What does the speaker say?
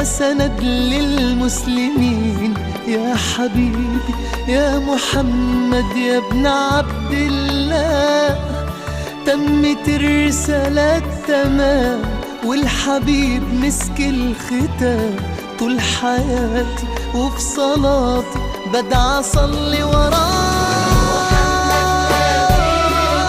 يا سند للمسلمين، يا حبيبي يا محمد يا ابن عبد الله. تمت الرسالة تمام والحبيب مسك الختام، طول حياتي وفي صلاتي بدعى أصلي وراك.